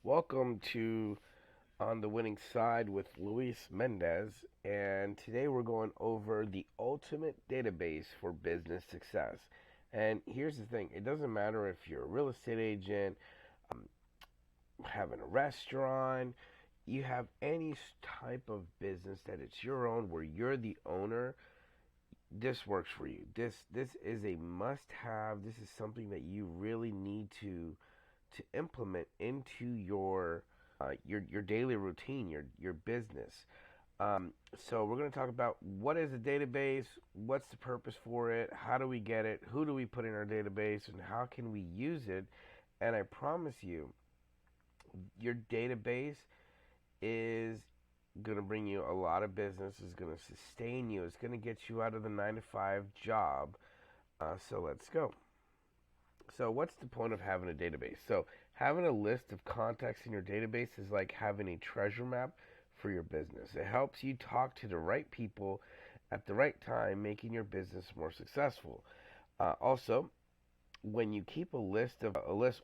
Welcome to On the Winning Side with Luis Mendez, and today we're going over the ultimate database for business success. And here's the thing, it doesn't matter if you're a real estate agent, um, having a restaurant, you have any type of business that it's your own where you're the owner. This works for you. This is a must have. This is something that you really need to implement into your daily routine, your business. So we're going to talk about what is a database, what's the purpose for it, how do we get it, who do we put in our database, and how can we use it. And I promise you, your database is going to bring you a lot of business, is going to sustain you, it's going to get you out of the 9 to 5 job. So let's go. So, what's the point of having a database? So, having a list of contacts in your database is like having a treasure map for your business. It helps you talk to the right people at the right time, making your business more successful. Also, when you keep a list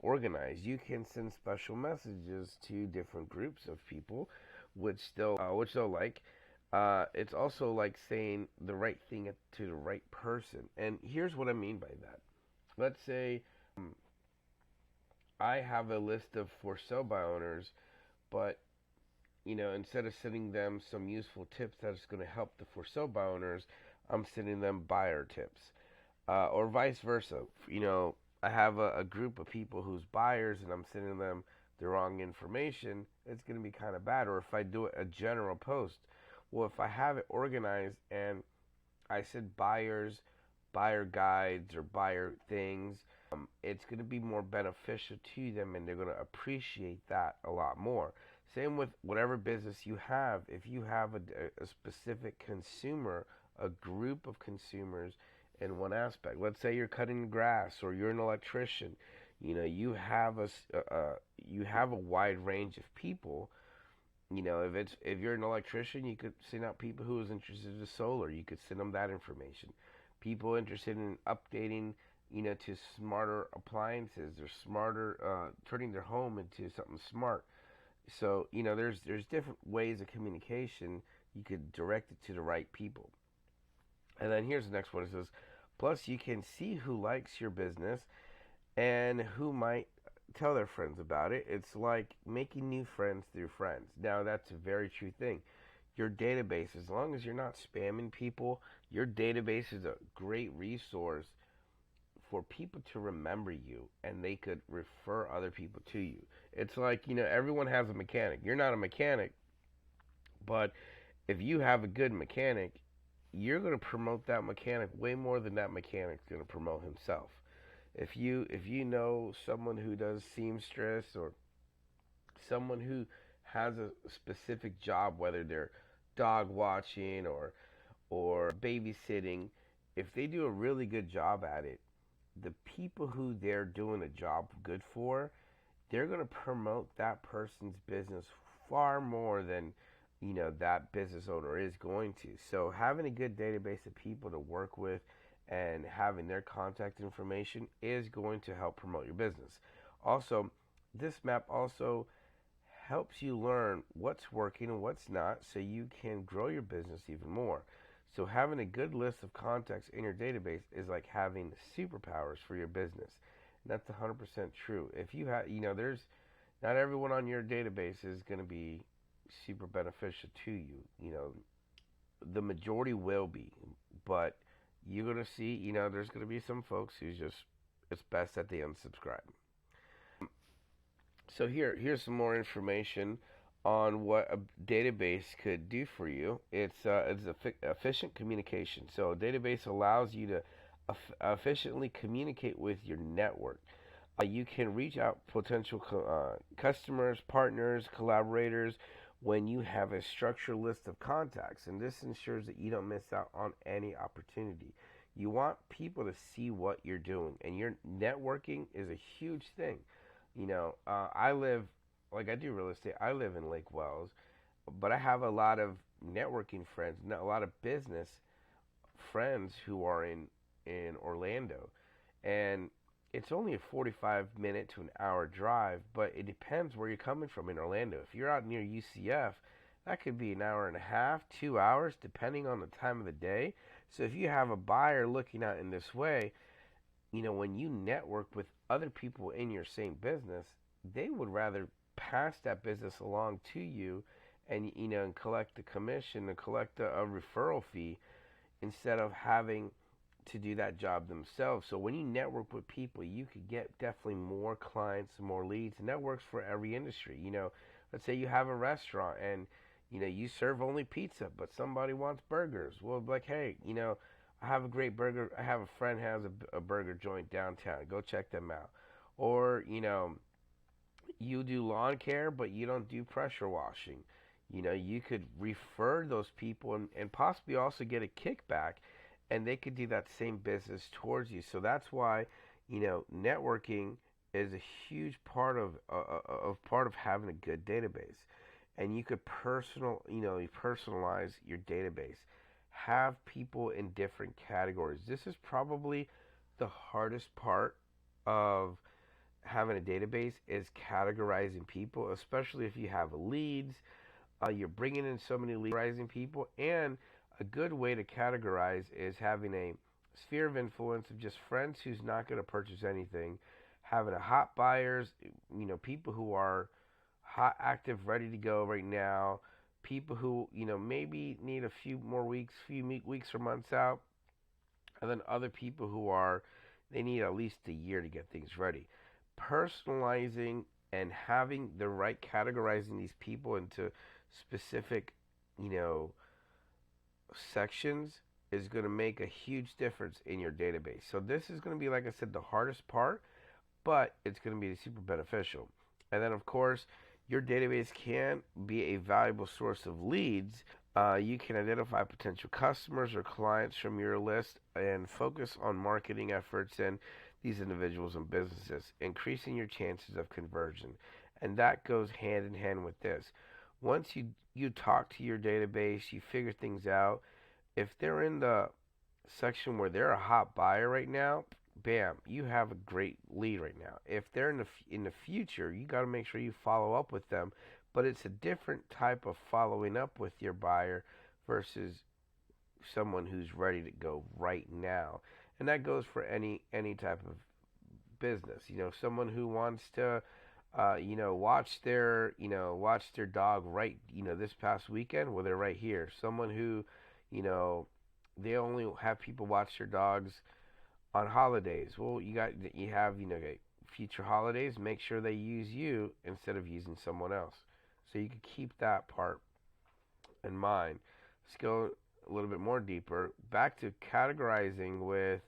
organized, you can send special messages to different groups of people, which they'll like. It's also like saying the right thing to the right person. And here's what I mean by that. Let's say um, I have a list of for sale by owners, but instead of sending them some useful tips that's going to help the for sale by owners, I'm sending them buyer tips, or vice versa. I have a group of people who's buyers, and I'm sending them the wrong information. It's going to be kind of bad. Or if I do a general post, well, if I have it organized and I said buyers, buyer guides, or buyer things, it's going to be more beneficial to them and they're going to appreciate that a lot more. Same with whatever business you have. If you have a specific consumer, a group of consumers in one aspect, let's say you're cutting grass or you're an electrician, you have a wide range of people. If you're an electrician, you could send out people who is interested in solar. You could send them that information. People interested in updating, to smarter appliances or smarter, turning their home into something smart. So there's different ways of communication. You could direct it to the right people. And then here's the next one. It says, plus you can see who likes your business and who might tell their friends about it. It's like making new friends through friends. Now, that's a very true thing. Your database, as long as you're not spamming people, your database is a great resource for people to remember you and they could refer other people to you. It's like, everyone has a mechanic. You're not a mechanic, but if you have a good mechanic, you're going to promote that mechanic way more than that mechanic's going to promote himself. If you know someone who does seamstress or someone who has a specific job, whether they're dog watching or babysitting, if they do a really good job at it, the people who they're doing a job good for, they're going to promote that person's business far more than that business owner is going to. So having a good database of people to work with and having their contact information is going to help promote your business. Also, this map also helps you learn what's working and what's not so you can grow your business even more. So having a good list of contacts in your database is like having superpowers for your business. And that's 100% true. If you have, there's not everyone on your database is going to be super beneficial to you. The majority will be, but you're going to see, there's going to be some folks who's just, it's best that they unsubscribe. So here's some more information on what a database could do for you. It's efficient communication. So a database allows you to efficiently communicate with your network. You can reach out potential customers, partners, collaborators when you have a structured list of contacts, and this ensures that you don't miss out on any opportunity. You want people to see what you're doing, and your networking is a huge thing. I live, like I do real estate, I live in Lake Wells, but I have a lot of networking friends, a lot of business friends who are in Orlando. And it's only a 45-minute to an hour drive, but it depends where you're coming from in Orlando. If you're out near UCF, that could be an hour and a half, 2 hours, depending on the time of the day. So if you have a buyer looking at it in this way, when you network with other people in your same business, they would rather pass that business along to you and and collect the commission and collect a referral fee instead of having to do that job themselves. So when you network with people, you could get definitely more clients, more leads, and that works for every industry. Let's say you have a restaurant and you serve only pizza, but somebody wants burgers. Well, like, hey, I have a great burger. I have a friend has a burger joint downtown. Go check them out. Or you do lawn care, but you don't do pressure washing. You could refer those people and possibly also get a kickback, and they could do that same business towards you. So that's why, networking is a huge part of having a good database. And you could you personalize your database. Have people in different categories. This is probably the hardest part of having a database is categorizing people, especially if you have leads. You're bringing in so many leads, categorizing people, and a good way to categorize is having a sphere of influence of just friends who's not going to purchase anything, having a hot buyers, people who are hot, active, ready to go right now, people who maybe need a few more weeks, weeks or months out, and then other people who are they need at least a year to get things ready. Personalizing and having the right categorizing these people into specific, you know, sections is going to make a huge difference in your database. So this is going to be, like I said, the hardest part, but it's going to be super beneficial. And then, of course, your database can be a valuable source of leads. You can identify potential customers or clients from your list and focus on marketing efforts and these individuals and businesses, increasing your chances of conversion. And that goes hand in hand with this. Once you talk to your database, you figure things out. If they're in the section where they're a hot buyer right now, bam, you have a great lead right now. If they're in the future, you got to make sure you follow up with them, but it's a different type of following up with your buyer versus someone who's ready to go right now. And that goes for any type of business. Someone who wants to watch their dog right, this past weekend, well, they're right here. Someone who, you know, they only have people watch their dogs on holidays. Well, you have, future holidays, make sure they use you instead of using someone else. So you can keep that part in mind. Let's go a little bit more deeper. Back to categorizing with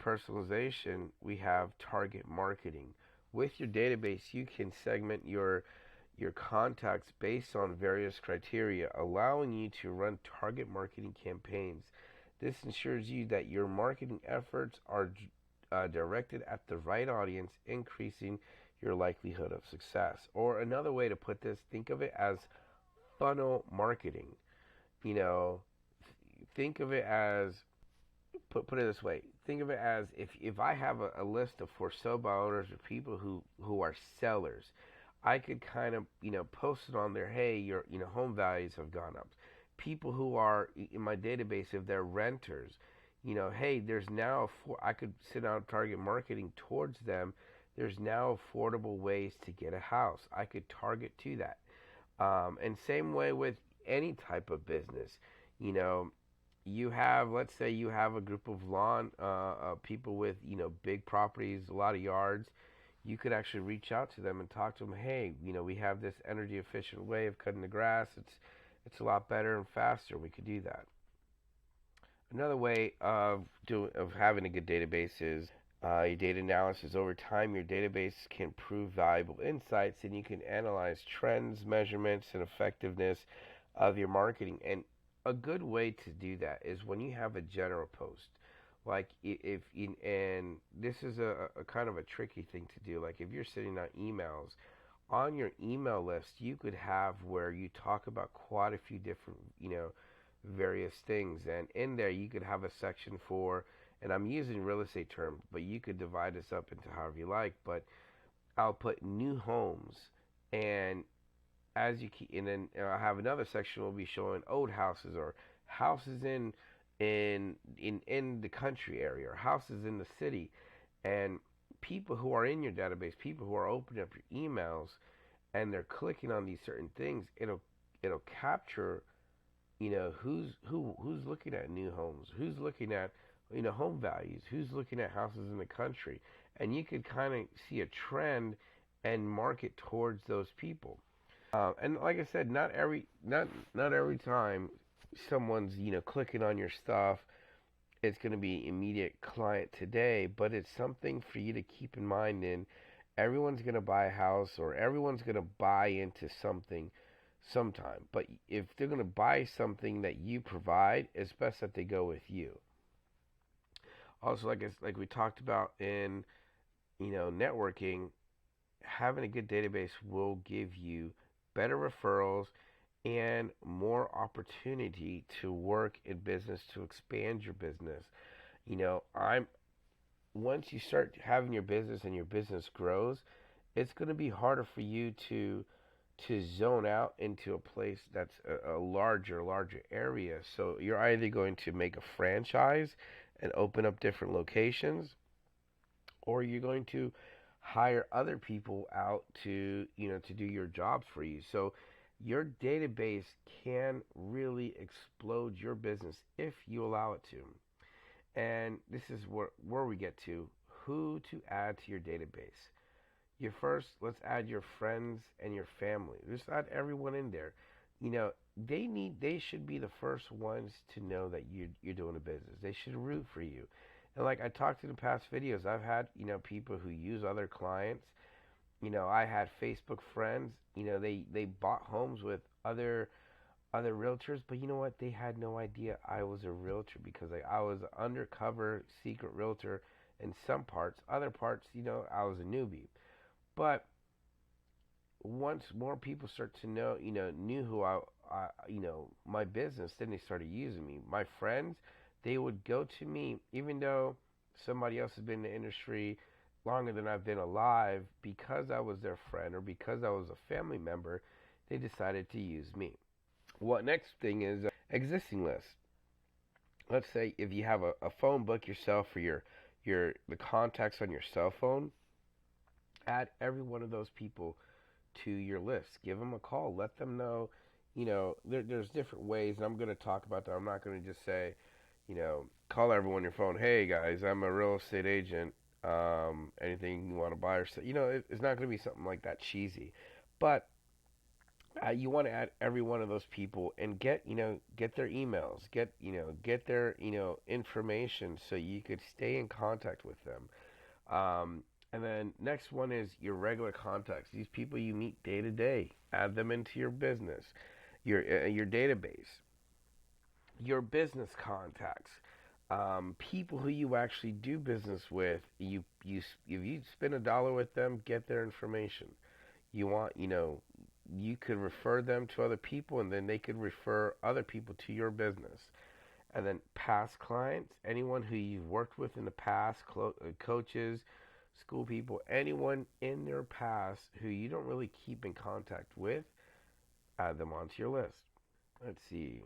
personalization, we have target marketing. With your database, you can segment your contacts based on various criteria, allowing you to run target marketing campaigns. This ensures you that your marketing efforts are directed at the right audience, increasing your likelihood of success. Or another way to put this, think of it as funnel marketing. You know, think of it as put it this way. Think of it as if I have a list of for sale by owners or people who are sellers, I could kind of post it on there. Hey, your home values have gone up. People who are in my database, if they're renters, hey, there's now I could send out target marketing towards them. There's now affordable ways to get a house. I could target to that. And same way with any type of business. You know, let's say you have a group of lawn people with big properties, a lot of yards. You could actually reach out to them and talk to them. Hey, we have this energy efficient way of cutting the grass. It's a lot better and faster. We could do that. Another way of having a good database is your data analysis. Over time, your database can prove valuable insights, and you can analyze trends, measurements, and effectiveness of your marketing. And a good way to do that is when you have a general post. Like and this is a kind of a tricky thing to do. Like if you're sending out emails, on your email list, you could have where you talk about quite a few different, various things. And in there, you could have a section for and I'm using real estate terms, but you could divide this up into however you like. But I'll put new homes, and as you keep, and then I have another section will be showing old houses or houses in the country area or houses in the city, and people who are in your database, people who are opening up your emails and they're clicking on these certain things, it'll capture, who's looking at new homes, who's looking at, home values, who's looking at houses in the country, and you could kind of see a trend and market towards those people. And like I said, not every time someone's clicking on your stuff, it's going to be immediate client today, but it's something for you to keep in mind. In everyone's going to buy a house or everyone's going to buy into something sometime. But if they're going to buy something that you provide, it's best that they go with you. Also, like we talked about in networking, having a good database will give you better referrals and more opportunity to work in business to expand your business. I'm once you start having your business and your business grows, it's going to be harder for you to zone out into a place that's a larger area. So you're either going to make a franchise and open up different locations, or you're going to hire other people out to do your jobs for you. So your database can really explode your business if you allow it to. And this is where we get to who to add to your database. Let's add your friends and your family. Just add everyone in there. You know, they should be the first ones to know that you're doing a business. They should root for you. And like I talked in the past videos, I've had, people who use other clients. I had Facebook friends, they bought homes with other realtors, but you know what? They had no idea I was a realtor because I was an undercover secret realtor in some parts. Other parts, I was a newbie. But once more people start to know, knew who my business, then they started using me. My friends, they would go to me, even though somebody else has been in the industry longer than I've been alive, because I was their friend or because I was a family member, they decided to use me. What next thing is existing list. Let's say if you have a phone book yourself for your the contacts on your cell phone, add every one of those people to your list. Give them a call. Let them know. There's different ways, and I'm going to talk about that. I'm not going to just say, call everyone on your phone. Hey guys, I'm a real estate agent. Anything you want to buy or sell? It's not going to be something like that cheesy, but you want to add every one of those people and get their emails, get their information so you could stay in contact with them. And then next one is your regular contacts. These people you meet day to day. Add them into your business, your database, your business contacts, people who you actually do business with. If you spend $1 with them, get their information. You could refer them to other people, and then they could refer other people to your business. And then past clients, anyone who you've worked with in the past, coaches, school people, anyone in their past who you don't really keep in contact with, add them onto your list. Let's see.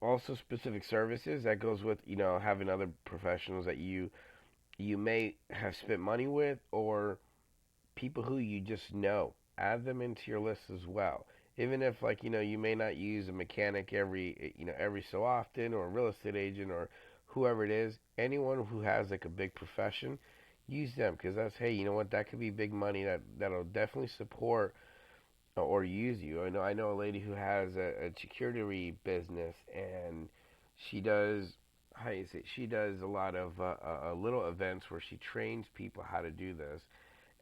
Also, specific services that goes with having other professionals that you may have spent money with, or people who you just know. Add them into your list as well. Even if you may not use a mechanic every so often, or a real estate agent, or whoever it is, anyone who has like a big profession, use them, because that's, hey, you know what, that could be big money that'll definitely support or use you. I know a lady who has a security business, and she does, how do you say, she does a lot of little events where she trains people how to do this.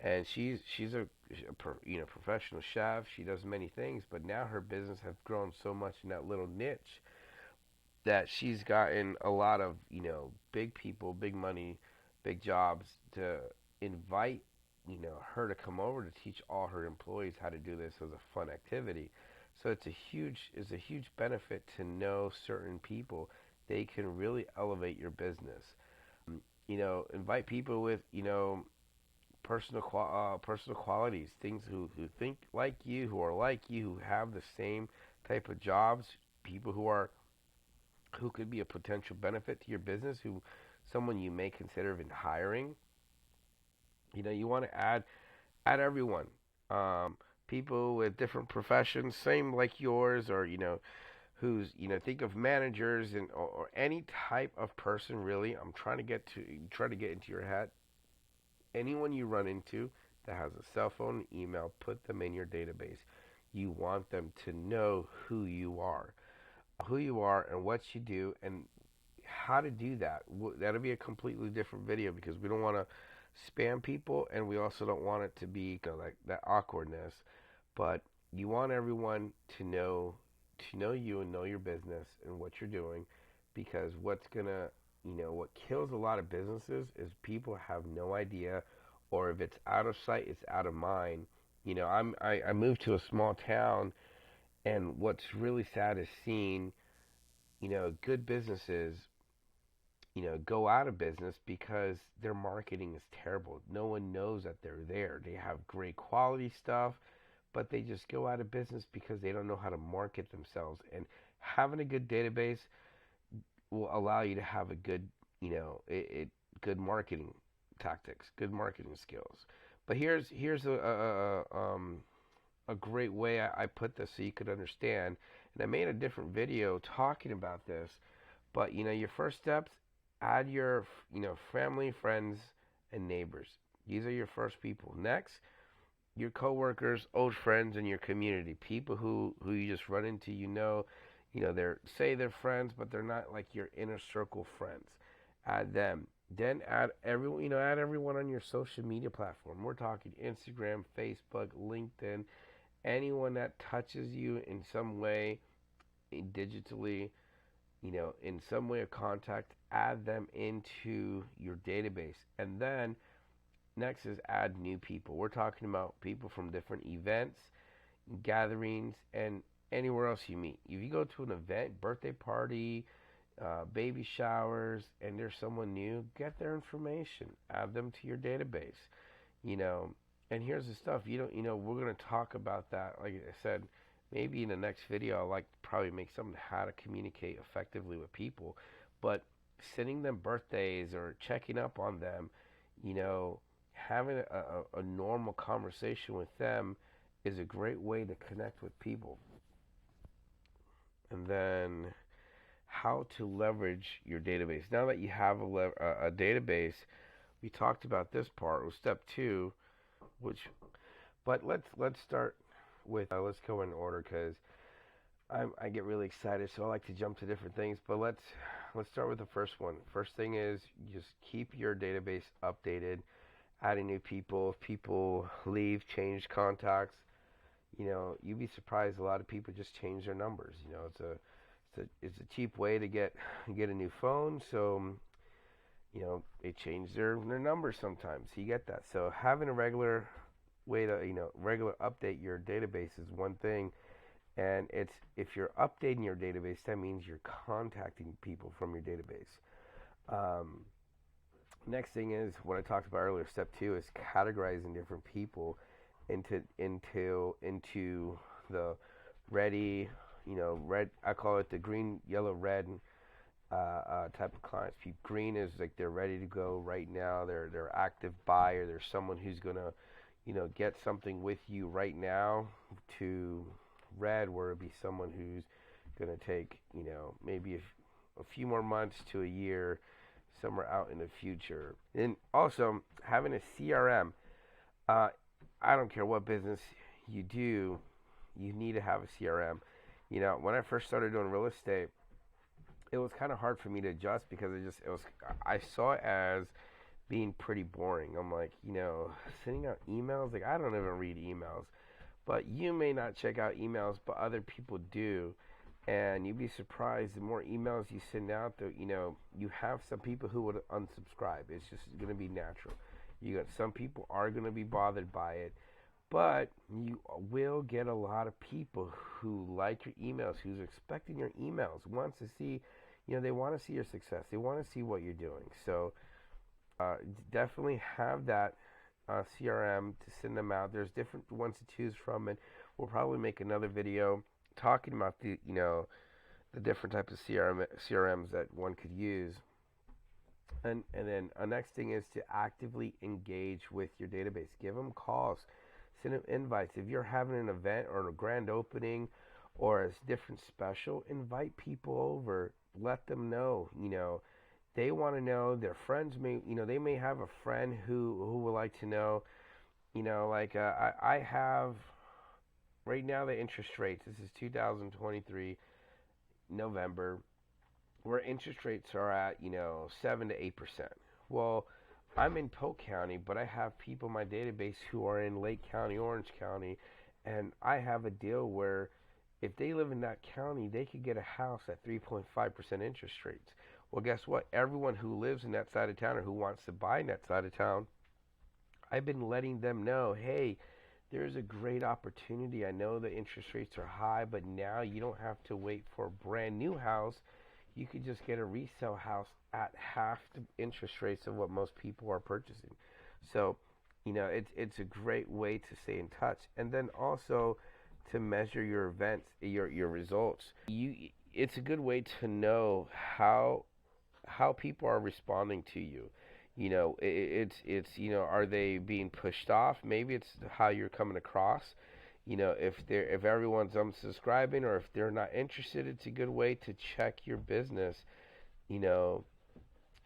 And she's a professional chef. She does many things, but now her business has grown so much in that little niche that she's gotten a lot of big people, big money, big jobs to invite her to come over to teach all her employees how to do this as a fun activity. So it's a huge benefit to know certain people they can really elevate your business. Invite people with, personal qualities, things who think like you, who are like you, who have the same type of jobs, people who could be a potential benefit to your business, who someone you may consider even hiring. You want to add everyone. People with different professions, same like yours, or who's think of managers or any type of person really. I'm try to get into your head. Anyone you run into that has a cell phone, email, put them in your database. You want them to know who you are and what you do and how to do that. That'll be a completely different video because we don't want to spam people and we also don't want it to be like that awkwardness. But you want everyone to know you and know your business and what you're doing because what kills a lot of businesses is people have no idea, or if it's out of sight, it's out of mind. I moved to a small town, and what's really sad is seeing good businesses go out of business because their marketing is terrible. No one knows that they're there. They have great quality stuff, but they just go out of business because they don't know how to market themselves. And having a good database will allow you to have a good, good marketing tactics, good marketing skills. But here's a great way I put this so you could understand. And I made a different video talking about this. But your first steps, add your family, friends, and neighbors. These are your first people. Next, your coworkers, old friends, and your community. People who you just run into. They're friends, but they're not like your inner circle friends. Add them. Then add everyone. Add everyone on your social media platform. We're talking Instagram, Facebook, LinkedIn. Anyone that touches you in some way, digitally, in some way of contact, add them into your database. And then next is add new people. We're talking about people from different events, gatherings, and anywhere else you meet. If you go to an event, birthday party, baby showers, and there's someone new, get their information, add them to your database. You know, and here's the stuff. We're gonna talk about that. Like I said, maybe in the next video, I'll like probably make something how to communicate effectively with people. But sending them birthdays or checking up on them, you know, having a normal conversation with them is a great way to connect with people. And then how to leverage your database. Now that you have a database, we talked about this part with step two, which, but let's start with let's go in order because I get really excited, so I like to jump to different things. But let's start with the first one. First thing is just keep your database updated, adding new people. If people leave, change contacts, you'd be surprised. A lot of people just change their numbers. It's a cheap way to get a new phone, so they change their numbers sometimes. So you get that. So having a regular way to regular update your database is one thing, and it's if you're updating your database, that means you're contacting people from your database. Um, Next thing is what I talked about earlier. Step two is categorizing different people into the ready, red. I call it the green, yellow, red type of clients. Green is like they're ready to go right now. They're active buyer. There's someone who's gonna, get something with you right now. To red, where it'd be someone who's gonna take, maybe a few more months to a year, somewhere out in the future. And also having a CRM. Uh, I don't care what business you do, you need to have a CRM. When I first started doing real estate, it was kind of hard for me to adjust because I saw it as being pretty boring. I'm like, sending out emails, like I don't even read emails. But you may not check out emails, but other people do. And you'd be surprised the more emails you send out, you have some people who would unsubscribe. It's just going to be natural. You got some people are going to be bothered by it, but you will get a lot of people who like your emails, who's expecting your emails, wants to see, They want to see your success. They want to see what you're doing. So uh, definitely have that CRM to send them out. There's different ones to choose from, and we'll probably make another video talking about the different types of CRMs that one could use. And then a next thing is to actively engage with your database. Give them calls, send them invites. If you're having an event or a grand opening or a different special, invite people over. Let them know. They want to know. Their friends they may have a friend who would like to know. Like I have right now the interest rates. This is 2023 November, where interest rates are at 7 to 8%. Well, I'm in Polk County, but I have people in my database who are in Lake County, Orange County, and I have a deal where if they live in that county, they could get a house at 3.5% interest rates. Well, guess what? Everyone who lives in that side of town or who wants to buy in that side of town, I've been letting them know, hey, there's a great opportunity. I know the interest rates are high, but now you don't have to wait for a brand new house. You could just get a resale house at half the interest rates of what most people are purchasing. So, it's a great way to stay in touch, and then also to measure your events, your results. It's a good way to know how people are responding to you. Are they being pushed off? Maybe it's how you're coming across. If everyone's unsubscribing or if they're not interested, it's a good way to check your business, you know,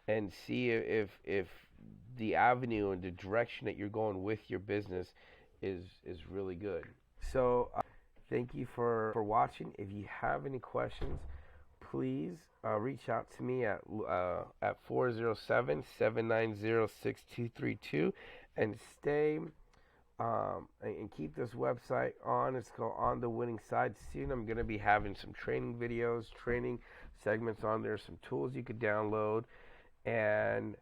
and see if the avenue and the direction that you're going with your business is really good. So thank you for watching. If you have any questions, please reach out to me at 407-790-6232 and stay and keep this website on. It's called On the Winning Side. Soon I'm going to be having some training videos, training segments on there, some tools you could download, and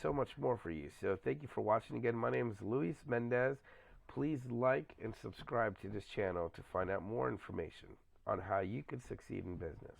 so much more for you. So thank you for watching again. My name is Luis Mendez. Please like and subscribe to this channel to find out more information on how you can succeed in business.